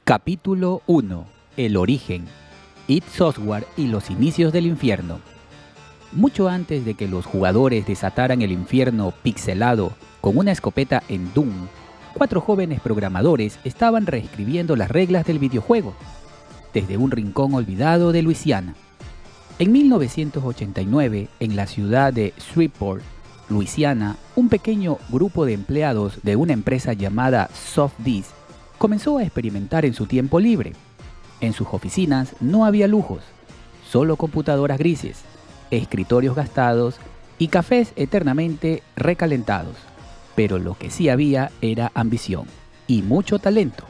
Capítulo 1. El origen. id Software y los inicios del infierno. Mucho antes de que los jugadores desataran el infierno pixelado con una escopeta en Doom, 4 jóvenes programadores estaban reescribiendo las reglas del videojuego, desde un rincón olvidado de Luisiana. En 1989, en la ciudad de Shreveport, Luisiana, un pequeño grupo de empleados de una empresa llamada SoftDisk comenzó a experimentar en su tiempo libre. En sus oficinas no había lujos, solo computadoras grises, escritorios gastados y cafés eternamente recalentados. Pero lo que sí había era ambición y mucho talento.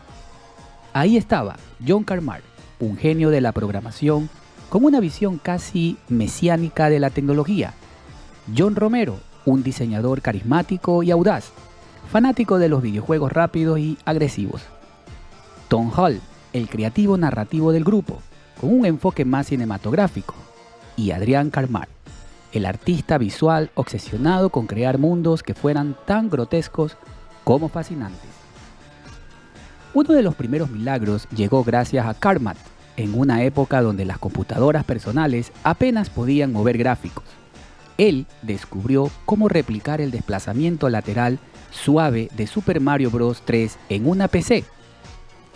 Ahí estaba John Carmack, un genio de la programación con una visión casi mesiánica de la tecnología. John Romero, un diseñador carismático y audaz, fanático de los videojuegos rápidos y agresivos. Tom Hall, el creativo narrativo del grupo, con un enfoque más cinematográfico. Y Adrian Carmack, el artista visual obsesionado con crear mundos que fueran tan grotescos como fascinantes. Uno de los primeros milagros llegó gracias a Carmack, en una época donde las computadoras personales apenas podían mover gráficos. Él descubrió cómo replicar el desplazamiento lateral suave de Super Mario Bros. 3 en una PC.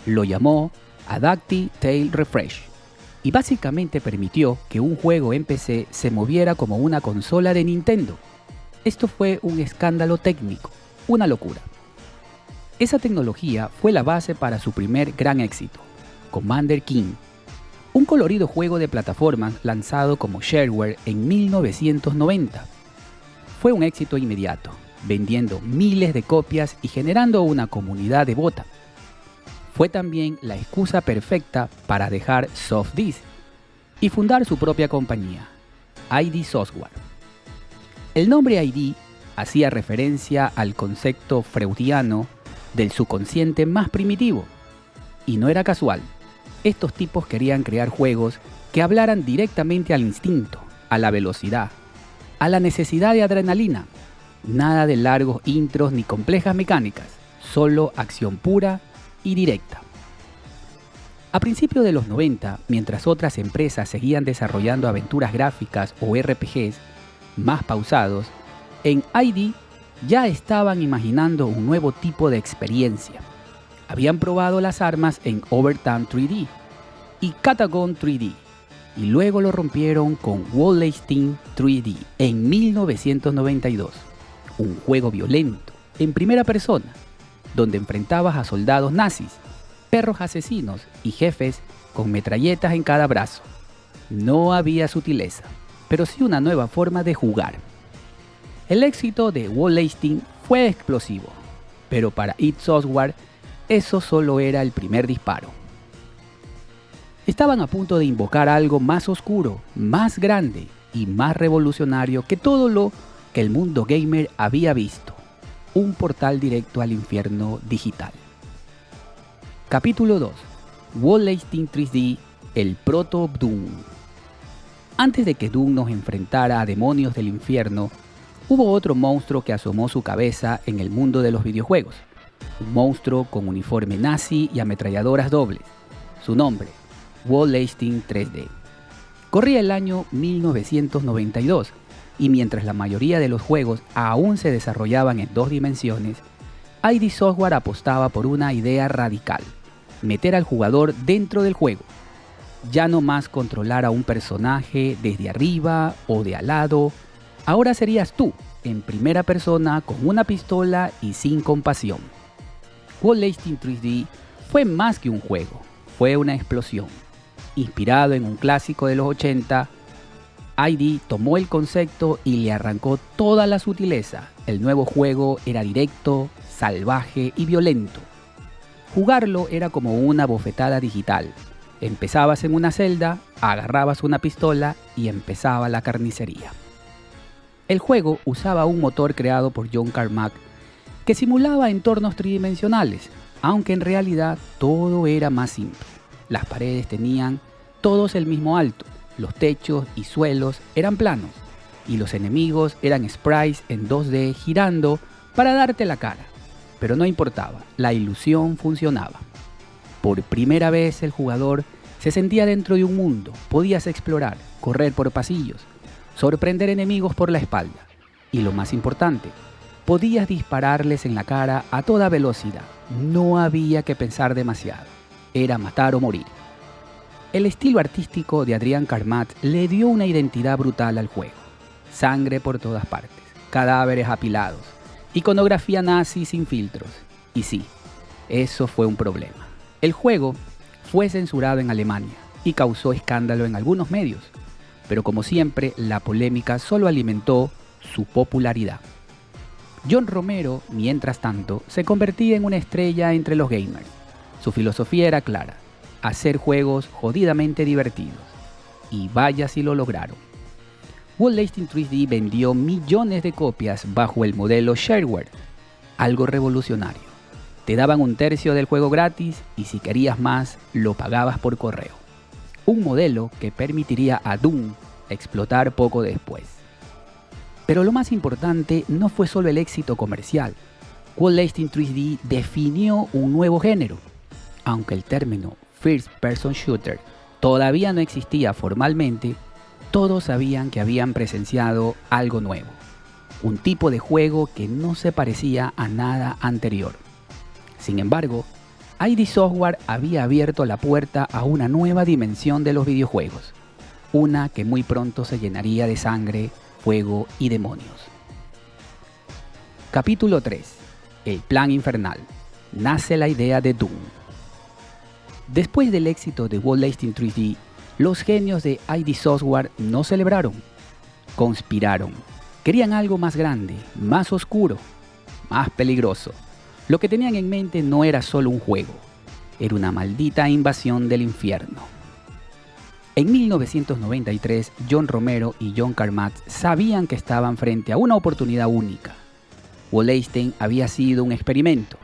Lo llamó Adaptive Tail Refresh y básicamente permitió que un juego en PC se moviera como una consola de Nintendo. Esto fue un escándalo técnico, una locura. Esa tecnología fue la base para su primer gran éxito, Commander King, un colorido juego de plataformas lanzado como shareware en 1990. Fue un éxito inmediato, vendiendo miles de copias y generando una comunidad devota. Fue también la excusa perfecta para dejar SoftDisk y fundar su propia compañía, id Software. El nombre id hacía referencia al concepto freudiano del subconsciente más primitivo. Y no era casual. Estos tipos querían crear juegos que hablaran directamente al instinto, a la velocidad, a la necesidad de adrenalina. Nada de largos intros ni complejas mecánicas, solo acción pura y directa. A principios de los 90, mientras otras empresas seguían desarrollando aventuras gráficas o RPGs más pausados, en id ya estaban imaginando un nuevo tipo de experiencia. Habían probado las armas en Overtime 3D y Katagon 3D, y luego lo rompieron con Wolfenstein 3D en 1992, un juego violento, en primera persona, donde enfrentabas a soldados nazis, perros asesinos y jefes con metralletas en cada brazo. No había sutileza, pero sí una nueva forma de jugar. El éxito de Wolfenstein fue explosivo, pero para id Software eso solo era el primer disparo. Estaban a punto de invocar algo más oscuro, más grande y más revolucionario que todo lo que el mundo gamer había visto. Un portal directo al infierno digital. Capítulo 2. Wolfenstein 3D, el proto Doom. Antes de que Doom nos enfrentara a demonios del infierno, hubo otro monstruo que asomó su cabeza en el mundo de los videojuegos. Un monstruo con uniforme nazi y ametralladoras dobles. Su nombre, Wolfenstein 3D. Corría el año 1992. Y mientras la mayoría de los juegos aún se desarrollaban en 2 dimensiones, id Software apostaba por una idea radical: meter al jugador dentro del juego. Ya no más controlar a un personaje desde arriba o de al lado. Ahora serías tú, en primera persona, con una pistola y sin compasión. Wolfenstein 3D fue más que un juego, fue una explosión. Inspirado en un clásico de los 80, id tomó el concepto y le arrancó toda la sutileza. El nuevo juego era directo, salvaje y violento. Jugarlo era como una bofetada digital. Empezabas en una celda, agarrabas una pistola y empezaba la carnicería. El juego usaba un motor creado por John Carmack que simulaba entornos tridimensionales, aunque en realidad todo era más simple. Las paredes tenían todos el mismo alto. Los techos y suelos eran planos y los enemigos eran sprites en 2D girando para darte la cara. Pero no importaba, la ilusión funcionaba. Por primera vez el jugador se sentía dentro de un mundo, podías explorar, correr por pasillos, sorprender enemigos por la espalda y lo más importante, podías dispararles en la cara a toda velocidad. No había que pensar demasiado, era matar o morir. El estilo artístico de Adrian Carmat le dio una identidad brutal al juego. Sangre por todas partes, cadáveres apilados, iconografía nazi sin filtros. Y sí, eso fue un problema. El juego fue censurado en Alemania y causó escándalo en algunos medios, pero como siempre, la polémica solo alimentó su popularidad. John Romero, mientras tanto, se convertía en una estrella entre los gamers. Su filosofía era clara: hacer juegos jodidamente divertidos. Y vaya si lo lograron. Wolfenstein 3D vendió millones de copias bajo el modelo Shareware, algo revolucionario. Te daban un tercio del juego gratis y si querías más, lo pagabas por correo. Un modelo que permitiría a Doom explotar poco después. Pero lo más importante no fue solo el éxito comercial. Wolfenstein 3D definió un nuevo género. Aunque el término First Person Shooter todavía no existía formalmente, todos sabían que habían presenciado algo nuevo. Un tipo de juego que no se parecía a nada anterior. Sin embargo, ID Software había abierto la puerta a una nueva dimensión de los videojuegos. Una que muy pronto se llenaría de sangre, fuego y demonios. Capítulo 3. El plan infernal. Nace la idea de Doom. Después del éxito de Wolfenstein 3D, los genios de ID Software no celebraron, conspiraron. Querían algo más grande, más oscuro, más peligroso. Lo que tenían en mente no era solo un juego, era una maldita invasión del infierno. En 1993, John Romero y John Carmack sabían que estaban frente a una oportunidad única. Wolfenstein había sido un experimento.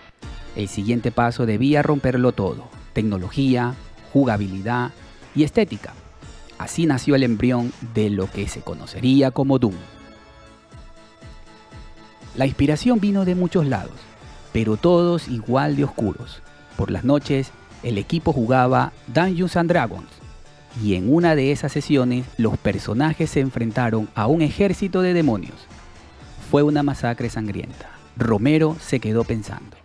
El siguiente paso debía romperlo todo: tecnología, jugabilidad y estética. Así nació el embrión de lo que se conocería como Doom. La inspiración vino de muchos lados, pero todos igual de oscuros. Por las noches, el equipo jugaba Dungeons & Dragons, y en una de esas sesiones los personajes se enfrentaron a un ejército de demonios. Fue una masacre sangrienta. Romero se quedó pensando: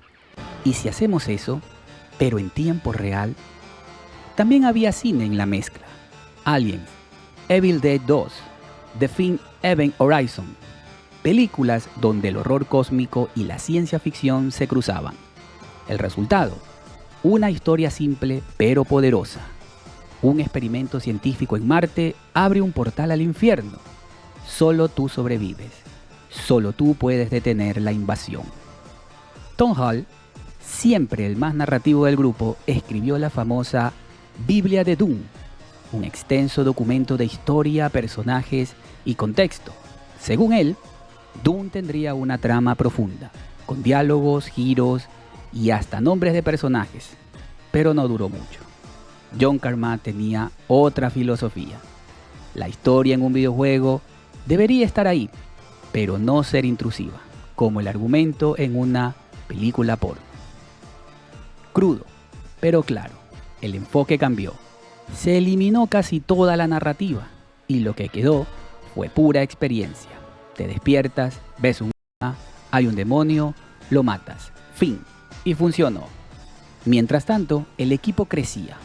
¿y si hacemos eso, pero en tiempo real? También había cine en la mezcla. Aliens, Evil Dead 2, The Thing Event Horizon. Películas donde el horror cósmico y la ciencia ficción se cruzaban. El resultado: una historia simple pero poderosa. Un experimento científico en Marte abre un portal al infierno. Solo tú sobrevives. Solo tú puedes detener la invasión. Tom Hall, siempre el más narrativo del grupo, escribió la famosa Biblia de Doom, un extenso documento de historia, personajes y contexto. Según él, Doom tendría una trama profunda, con diálogos, giros y hasta nombres de personajes, pero no duró mucho. John Carmack tenía otra filosofía. La historia en un videojuego debería estar ahí, pero no ser intrusiva, como el argumento en una película porno. Crudo, pero claro, el enfoque cambió. Se eliminó casi toda la narrativa y lo que quedó fue pura experiencia. Te despiertas, ves un arma, hay un demonio, lo matas. Fin. Y funcionó. Mientras tanto, el equipo crecía.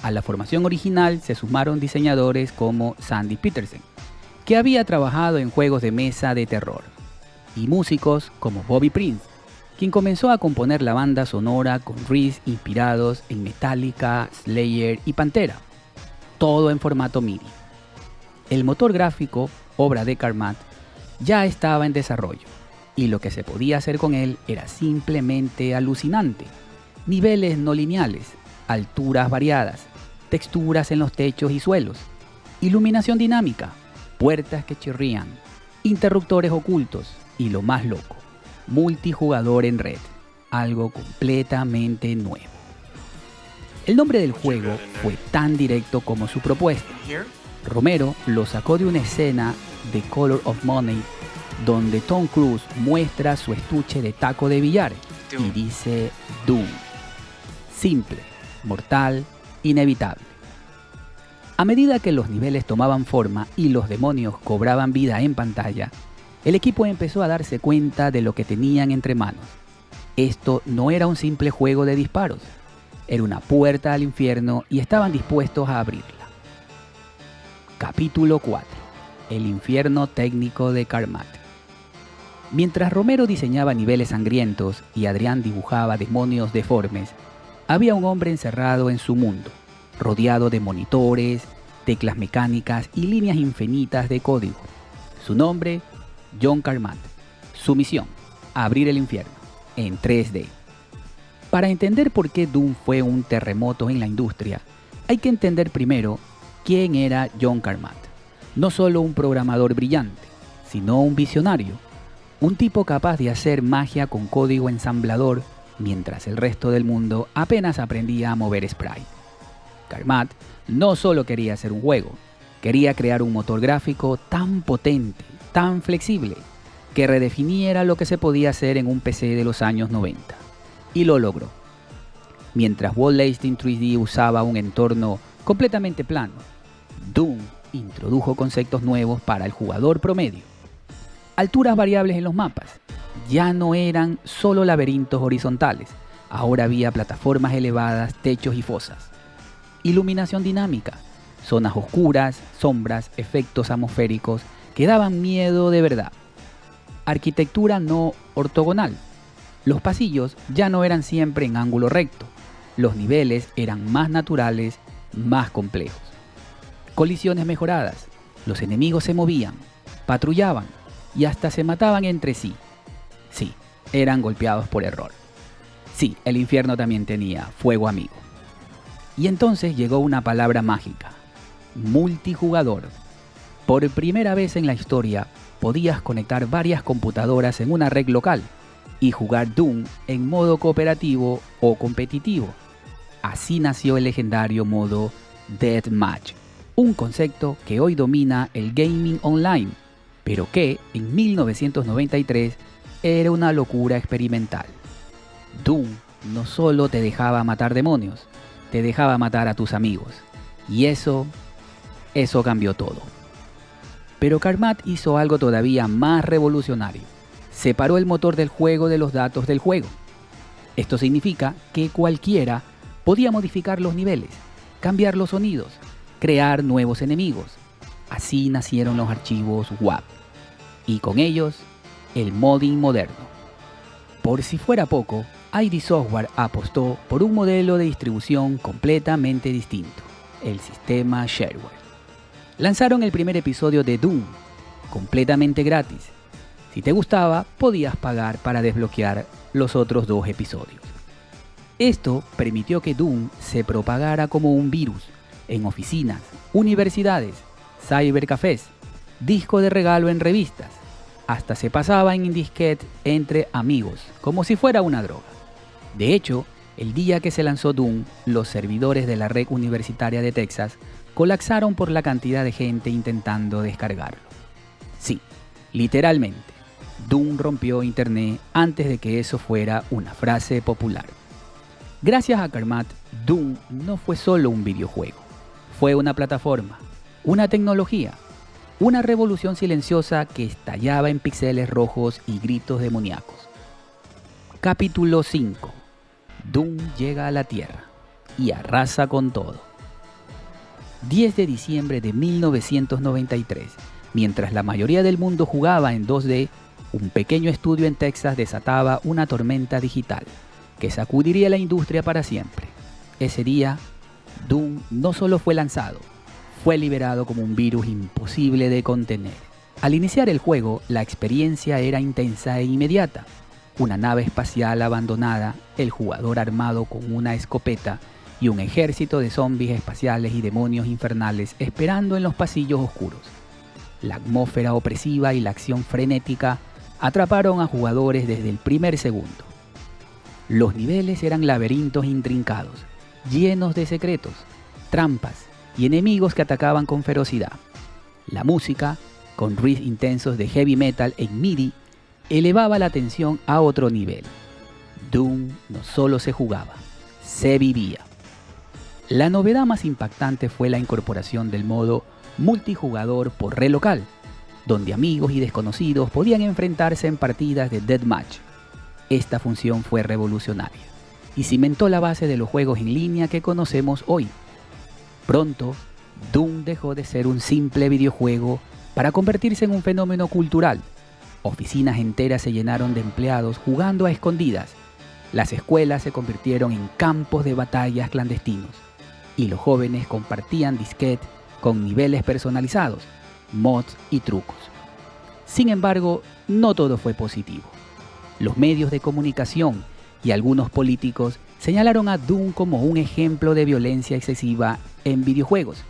A la formación original se sumaron diseñadores como Sandy Petersen, que había trabajado en juegos de mesa de terror, y músicos como Bobby Prince, quien comenzó a componer la banda sonora con riffs inspirados en Metallica, Slayer y Pantera, todo en formato MIDI. El motor gráfico, obra de Carmack, ya estaba en desarrollo, y lo que se podía hacer con él era simplemente alucinante. Niveles no lineales, alturas variadas, texturas en los techos y suelos, iluminación dinámica, puertas que chirrían, interruptores ocultos y lo más loco, multijugador en red, algo completamente nuevo. El nombre del juego fue tan directo como su propuesta. Romero lo sacó de una escena de Color of Money donde Tom Cruise muestra su estuche de taco de billar y dice Doom. Simple, mortal, inevitable. A medida que los niveles tomaban forma y los demonios cobraban vida en pantalla, el equipo empezó a darse cuenta de lo que tenían entre manos. Esto no era un simple juego de disparos, era una puerta al infierno y estaban dispuestos a abrirla. Capítulo 4. El infierno técnico de Carmack. Mientras Romero diseñaba niveles sangrientos y Adrián dibujaba demonios deformes, había un hombre encerrado en su mundo, rodeado de monitores, teclas mecánicas y líneas infinitas de código. Su nombre, John Carmack. Su misión, abrir el infierno, en 3D. Para entender por qué Doom fue un terremoto en la industria, hay que entender primero quién era John Carmack. No solo un programador brillante, sino un visionario. Un tipo capaz de hacer magia con código ensamblador, mientras el resto del mundo apenas aprendía a mover sprite. Carmack no solo quería hacer un juego, quería crear un motor gráfico tan potente, tan flexible, que redefiniera lo que se podía hacer en un PC de los años 90. Y lo logró. Mientras Walt Lasting 3D usaba un entorno completamente plano, Doom introdujo conceptos nuevos para el jugador promedio. Alturas variables en los mapas. Ya no eran solo laberintos horizontales, ahora había plataformas elevadas, techos y fosas. Iluminación dinámica, zonas oscuras, sombras, efectos atmosféricos que daban miedo de verdad. Arquitectura no ortogonal. Los pasillos ya no eran siempre en ángulo recto. Los niveles eran más naturales, más complejos. Colisiones mejoradas. Los enemigos se movían, patrullaban y hasta se mataban entre sí. Sí, eran golpeados por error. Sí, el infierno también tenía fuego amigo. Y entonces llegó una palabra mágica: multijugador. Por primera vez en la historia, podías conectar varias computadoras en una red local y jugar Doom en modo cooperativo o competitivo. Así nació el legendario modo Deathmatch, un concepto que hoy domina el gaming online, pero que en 1993 era una locura experimental. Doom no solo te dejaba matar demonios, te dejaba matar a tus amigos. Y eso cambió todo. Pero Carmack hizo algo todavía más revolucionario. Separó el motor del juego de los datos del juego. Esto significa que cualquiera podía modificar los niveles, cambiar los sonidos, crear nuevos enemigos. Así nacieron los archivos WAP. Y con ellos, el modding moderno. Por si fuera poco, ID Software apostó por un modelo de distribución completamente distinto, el sistema Shareware. Lanzaron el primer episodio de Doom, completamente gratis. Si te gustaba, podías pagar para desbloquear los otros 2 episodios. Esto permitió que Doom se propagara como un virus en oficinas, universidades, cybercafés, disco de regalo en revistas. Hasta se pasaba en disquete entre amigos, como si fuera una droga. De hecho, el día que se lanzó Doom, los servidores de la red universitaria de Texas colapsaron por la cantidad de gente intentando descargarlo. Sí, literalmente, Doom rompió internet antes de que eso fuera una frase popular. Gracias a Carmack, Doom no fue solo un videojuego, fue una plataforma, una tecnología, una revolución silenciosa que estallaba en píxeles rojos y gritos demoníacos. Capítulo 5. Doom llega a la Tierra y arrasa con todo. 10 de diciembre de 1993, mientras la mayoría del mundo jugaba en 2D, un pequeño estudio en Texas desataba una tormenta digital que sacudiría la industria para siempre. Ese día, Doom no solo fue lanzado, fue liberado como un virus imposible de contener. Al iniciar el juego, la experiencia era intensa e inmediata. Una nave espacial abandonada, el jugador armado con una escopeta y un ejército de zombies espaciales y demonios infernales esperando en los pasillos oscuros. La atmósfera opresiva y la acción frenética atraparon a jugadores desde el primer segundo. Los niveles eran laberintos intrincados, llenos de secretos, trampas y enemigos que atacaban con ferocidad. La música, con riffs intensos de heavy metal en MIDI, elevaba la tensión a otro nivel. Doom no solo se jugaba, se vivía. La novedad más impactante fue la incorporación del modo multijugador por red local, donde amigos y desconocidos podían enfrentarse en partidas de deathmatch. Esta función fue revolucionaria y cimentó la base de los juegos en línea que conocemos hoy. Pronto, Doom dejó de ser un simple videojuego para convertirse en un fenómeno cultural. Oficinas enteras se llenaron de empleados jugando a escondidas. Las escuelas se convirtieron en campos de batallas clandestinos y los jóvenes compartían disquetes con niveles personalizados, mods y trucos. Sin embargo, no todo fue positivo. Los medios de comunicación y algunos políticos señalaron a Doom como un ejemplo de violencia excesiva en videojuegos,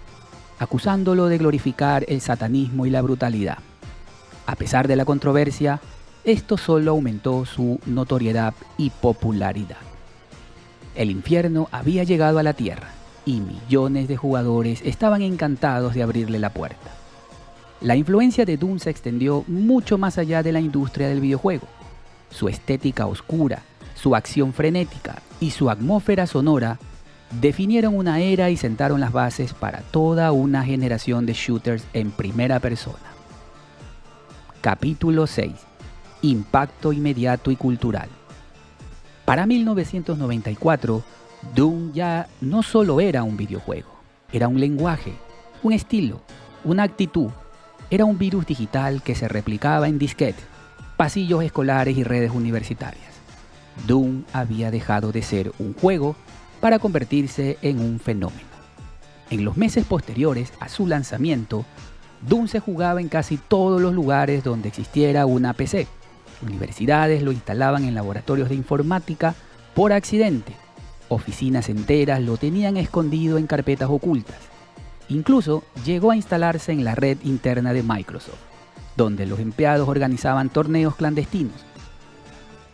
acusándolo de glorificar el satanismo y la brutalidad. A pesar de la controversia, esto solo aumentó su notoriedad y popularidad. El infierno había llegado a la Tierra y millones de jugadores estaban encantados de abrirle la puerta. La influencia de Doom se extendió mucho más allá de la industria del videojuego. Su estética oscura, su acción frenética y su atmósfera sonora definieron una era y sentaron las bases para toda una generación de shooters en primera persona. Capítulo 6. Impacto inmediato y cultural. Para 1994, Doom ya no solo era un videojuego, era un lenguaje, un estilo, una actitud. Era un virus digital que se replicaba en disquete, pasillos escolares y redes universitarias. Doom había dejado de ser un juego para convertirse en un fenómeno. En los meses posteriores a su lanzamiento, Doom se jugaba en casi todos los lugares donde existiera una PC. Universidades lo instalaban en laboratorios de informática por accidente. Oficinas enteras lo tenían escondido en carpetas ocultas. Incluso llegó a instalarse en la red interna de Microsoft, donde los empleados organizaban torneos clandestinos.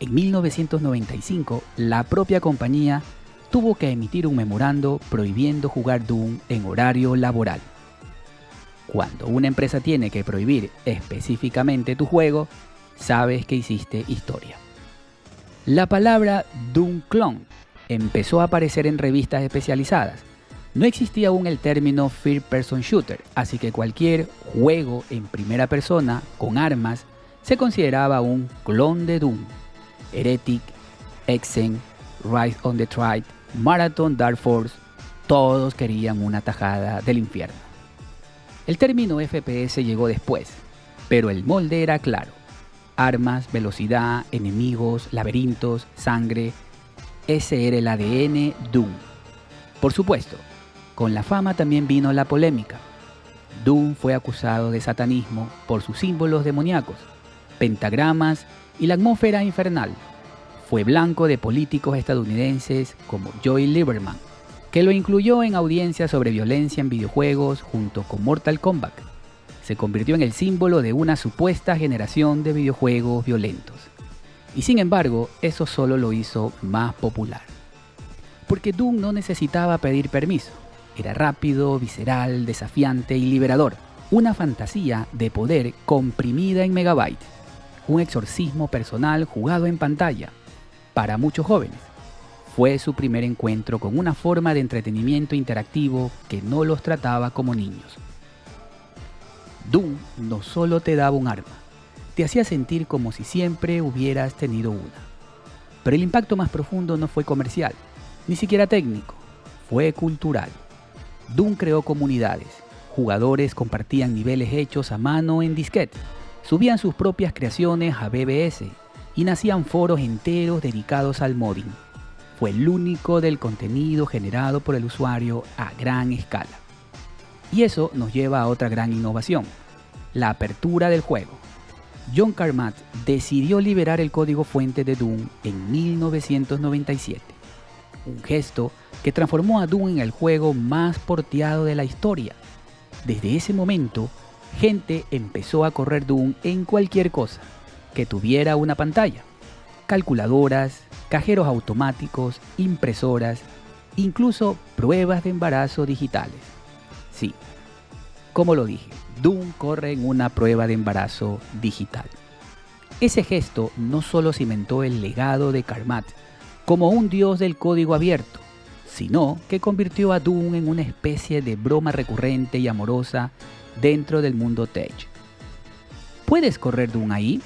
En 1995, la propia compañía tuvo que emitir un memorando prohibiendo jugar Doom en horario laboral. Cuando una empresa tiene que prohibir específicamente tu juego, sabes que hiciste historia. La palabra Doom Clone empezó a aparecer en revistas especializadas. No existía aún el término First Person Shooter, así que cualquier juego en primera persona con armas se consideraba un clon de Doom. Heretic, Hexen, Rise on the Triad, Marathon Dark Force, todos querían una tajada del infierno. El término FPS llegó después, pero el molde era claro. Armas, velocidad, enemigos, laberintos, sangre. Ese era el ADN Doom. Por supuesto, con la fama también vino la polémica. Doom fue acusado de satanismo por sus símbolos demoníacos, pentagramas y la atmósfera infernal. Fue blanco de políticos estadounidenses como Joy Lieberman, que lo incluyó en audiencias sobre violencia en videojuegos junto con Mortal Kombat. Se convirtió en el símbolo de una supuesta generación de videojuegos violentos. Y sin embargo, eso solo lo hizo más popular. Porque Doom no necesitaba pedir permiso. Era rápido, visceral, desafiante y liberador. Una fantasía de poder comprimida en megabytes. Un exorcismo personal jugado en pantalla. Para muchos jóvenes, fue su primer encuentro con una forma de entretenimiento interactivo que no los trataba como niños. Doom no solo te daba un arma, te hacía sentir como si siempre hubieras tenido una. Pero el impacto más profundo no fue comercial, ni siquiera técnico, fue cultural. Doom creó comunidades, jugadores compartían niveles hechos a mano en disquete, subían sus propias creaciones a BBS y nacían foros enteros dedicados al modding. Fue el único del contenido generado por el usuario a gran escala. Y eso nos lleva a otra gran innovación, la apertura del juego. John Carmack decidió liberar el código fuente de Doom en 1997, un gesto que transformó a Doom en el juego más porteado de la historia. Desde ese momento, gente empezó a correr Doom en cualquier cosa que tuviera una pantalla. Calculadoras, cajeros automáticos, impresoras, incluso pruebas de embarazo digitales. Sí, como lo dije, Doom corre en una prueba de embarazo digital. Ese gesto no solo cimentó el legado de Carmack como un dios del código abierto, sino que convirtió a Doom en una especie de broma recurrente y amorosa dentro del mundo tech. ¿Puedes correr Doom ahí?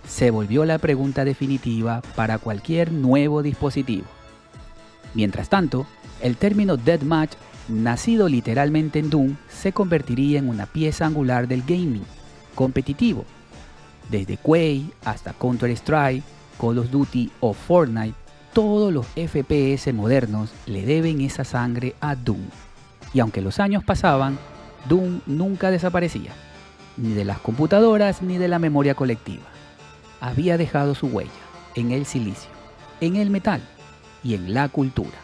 Se volvió la pregunta definitiva para cualquier nuevo dispositivo. Mientras tanto, el término Deathmatch, nacido literalmente en Doom, se convertiría en una pieza angular del gaming competitivo. Desde Quake hasta Counter-Strike, Call of Duty o Fortnite, todos los FPS modernos le deben esa sangre a Doom. Y aunque los años pasaban, Doom nunca desaparecía, ni de las computadoras ni de la memoria colectiva. Había dejado su huella en el silicio, en el metal y en la cultura.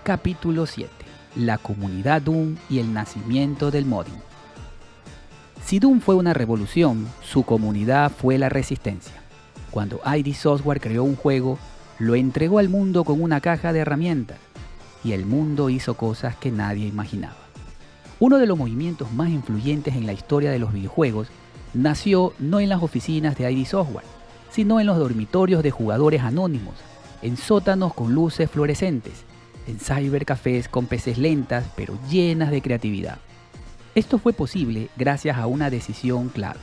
Capítulo 7. La comunidad Doom y el nacimiento del modding. Si Doom fue una revolución, su comunidad fue la resistencia. Cuando ID Software creó un juego, lo entregó al mundo con una caja de herramientas, y el mundo hizo cosas que nadie imaginaba. Uno de los movimientos más influyentes en la historia de los videojuegos nació no en las oficinas de ID Software, sino en los dormitorios de jugadores anónimos, en sótanos con luces fluorescentes, en cybercafés con PCs lentas pero llenas de creatividad. Esto fue posible gracias a una decisión clave.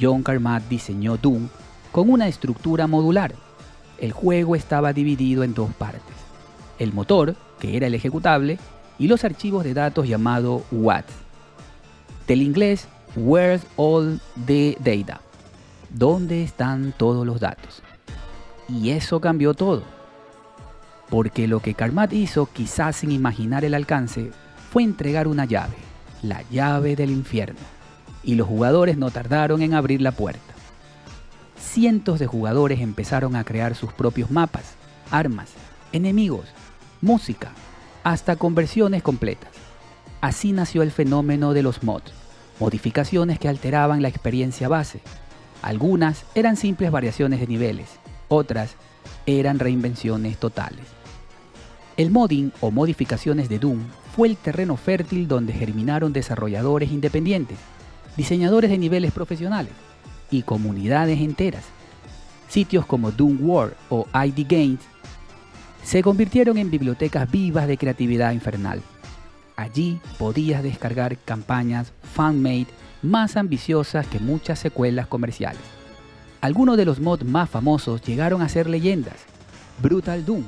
John Carmack diseñó Doom con una estructura modular. El juego estaba dividido en dos partes: el motor, que era el ejecutable, y los archivos de datos llamados WAD. Del inglés, Where's All the Data? ¿Dónde están todos los datos? Y eso cambió todo. Porque lo que Carmack hizo, quizás sin imaginar el alcance, fue entregar una llave, la llave del infierno. Y los jugadores no tardaron en abrir la puerta. Cientos de jugadores empezaron a crear sus propios mapas, armas, enemigos, música, hasta conversiones completas. Así nació el fenómeno de los mods, modificaciones que alteraban la experiencia base. Algunas eran simples variaciones de niveles, otras eran reinvenciones totales. El modding o modificaciones de Doom fue el terreno fértil donde germinaron desarrolladores independientes, diseñadores de niveles profesionales y comunidades enteras. Sitios como Doom World o ID Games se convirtieron en bibliotecas vivas de creatividad infernal. Allí podías descargar campañas fan-made más ambiciosas que muchas secuelas comerciales. Algunos de los mods más famosos llegaron a ser leyendas. Brutal Doom,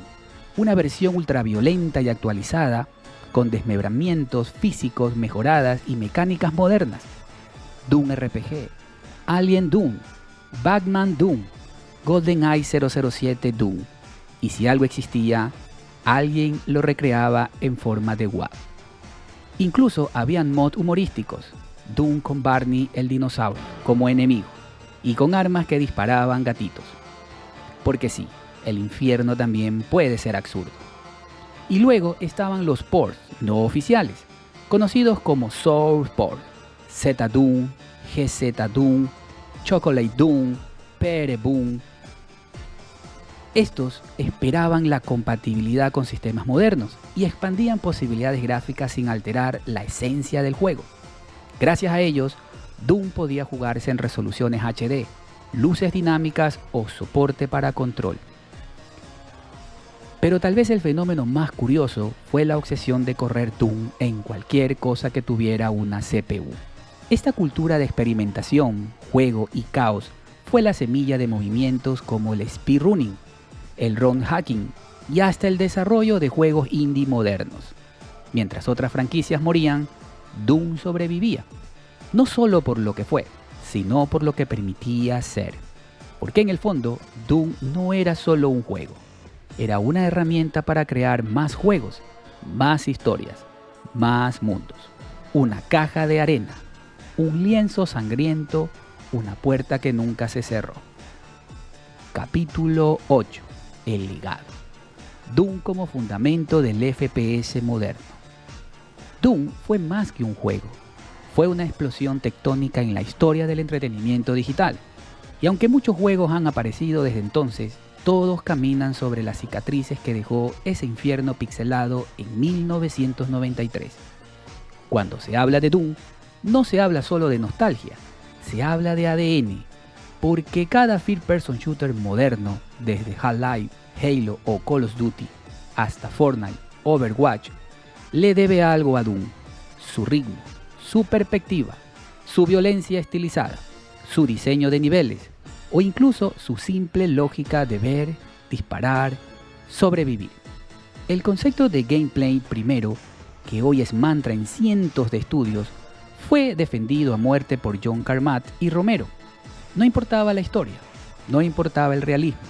una versión ultraviolenta y actualizada, con desmembramientos físicos mejoradas y mecánicas modernas. Doom RPG, Alien Doom, Batman Doom, GoldenEye 007 Doom. Y si algo existía, alguien lo recreaba en forma de WAD. Incluso habían mods humorísticos, Doom con Barney el dinosaurio como enemigo, y con armas que disparaban gatitos. Porque sí, el infierno también puede ser absurdo. Y luego estaban los ports no oficiales, conocidos como Source Port, Z Doom, GZ Doom, Chocolate Doom, Pere Boom. Estos esperaban la compatibilidad con sistemas modernos y expandían posibilidades gráficas sin alterar la esencia del juego. Gracias a ellos, Doom podía jugarse en resoluciones HD, luces dinámicas o soporte para control. Pero tal vez el fenómeno más curioso fue la obsesión de correr Doom en cualquier cosa que tuviera una CPU. Esta cultura de experimentación, juego y caos fue la semilla de movimientos como el speedrunning, el ROM hacking y hasta el desarrollo de juegos indie modernos. Mientras otras franquicias morían, Doom sobrevivía. No solo por lo que fue, sino por lo que permitía ser. Porque en el fondo, Doom no era solo un juego. Era una herramienta para crear más juegos, más historias, más mundos. Una caja de arena, un lienzo sangriento, una puerta que nunca se cerró. Capítulo 8. El legado. Doom como fundamento del FPS moderno. Doom fue más que un juego. Fue una explosión tectónica en la historia del entretenimiento digital. Y aunque muchos juegos han aparecido desde entonces, todos caminan sobre las cicatrices que dejó ese infierno pixelado en 1993. Cuando se habla de Doom, no se habla solo de nostalgia, se habla de ADN, porque cada first-person shooter moderno, desde Half-Life, Halo o Call of Duty, hasta Fortnite, Overwatch, le debe algo a Doom: su ritmo, su perspectiva, su violencia estilizada, su diseño de niveles o incluso su simple lógica de ver, disparar, sobrevivir. El concepto de gameplay primero, que hoy es mantra en cientos de estudios, fue defendido a muerte por John Carmack y Romero. No importaba la historia, no importaba el realismo,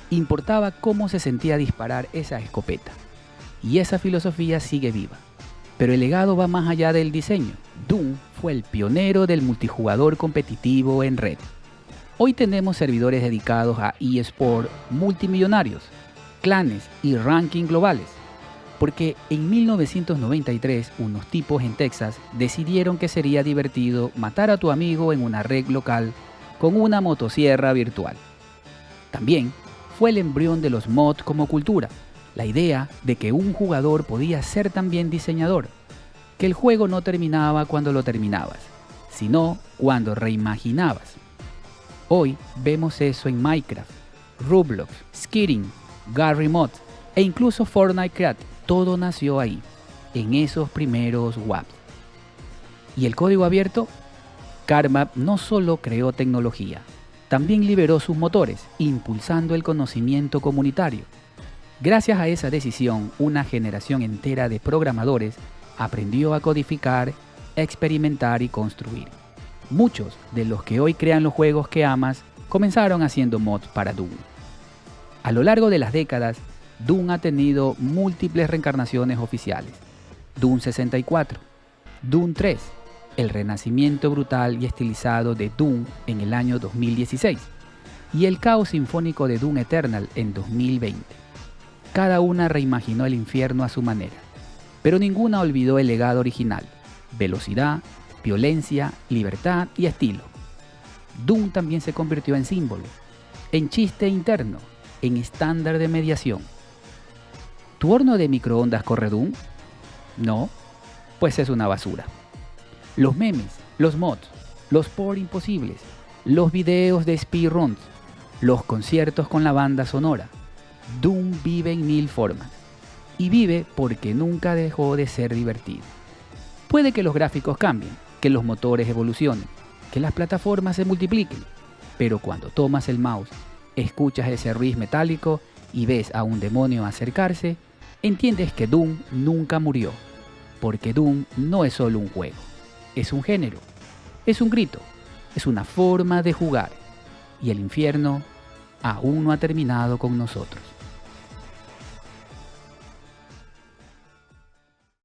importaba cómo se sentía disparar esa escopeta. Y esa filosofía sigue viva. Pero el legado va más allá del diseño. Doom fue el pionero del multijugador competitivo en red. Hoy tenemos servidores dedicados a eSport multimillonarios, clanes y rankings globales. Porque en 1993 unos tipos en Texas decidieron que sería divertido matar a tu amigo en una red local con una motosierra virtual. También fue el embrión de los mods como cultura. La idea de que un jugador podía ser también diseñador, que el juego no terminaba cuando lo terminabas, sino cuando reimaginabas. Hoy vemos eso en Minecraft, Roblox, Skidding, Garry Mod e incluso Fortnite Create. Todo nació ahí, en esos primeros WAPs. ¿Y el código abierto? Carmack no solo creó tecnología, también liberó sus motores, impulsando el conocimiento comunitario. Gracias a esa decisión, una generación entera de programadores aprendió a codificar, experimentar y construir. Muchos de los que hoy crean los juegos que amas comenzaron haciendo mods para Doom. A lo largo de las décadas, Doom ha tenido múltiples reencarnaciones oficiales. Doom 64, Doom 3, el renacimiento brutal y estilizado de Doom en el año 2016 y el caos sinfónico de Doom Eternal en 2020. Cada una reimaginó el infierno a su manera, pero ninguna olvidó el legado original: velocidad, violencia, libertad y estilo. Doom también se convirtió en símbolo, en chiste interno, en estándar de mediación. ¿Tu horno de microondas corre Doom? No, pues es una basura. Los memes, los mods, los por imposibles, los videos de speedruns, los conciertos con la banda sonora. Doom vive en mil formas. Y vive porque nunca dejó de ser divertido. Puede que los gráficos cambien, que los motores evolucionen, que las plataformas se multipliquen, pero cuando tomas el mouse, escuchas ese ruido metálico y ves a un demonio acercarse, entiendes que Doom nunca murió, porque Doom no es solo un juego, es un género, es un grito, es una forma de jugar, y el infierno aún no ha terminado con nosotros.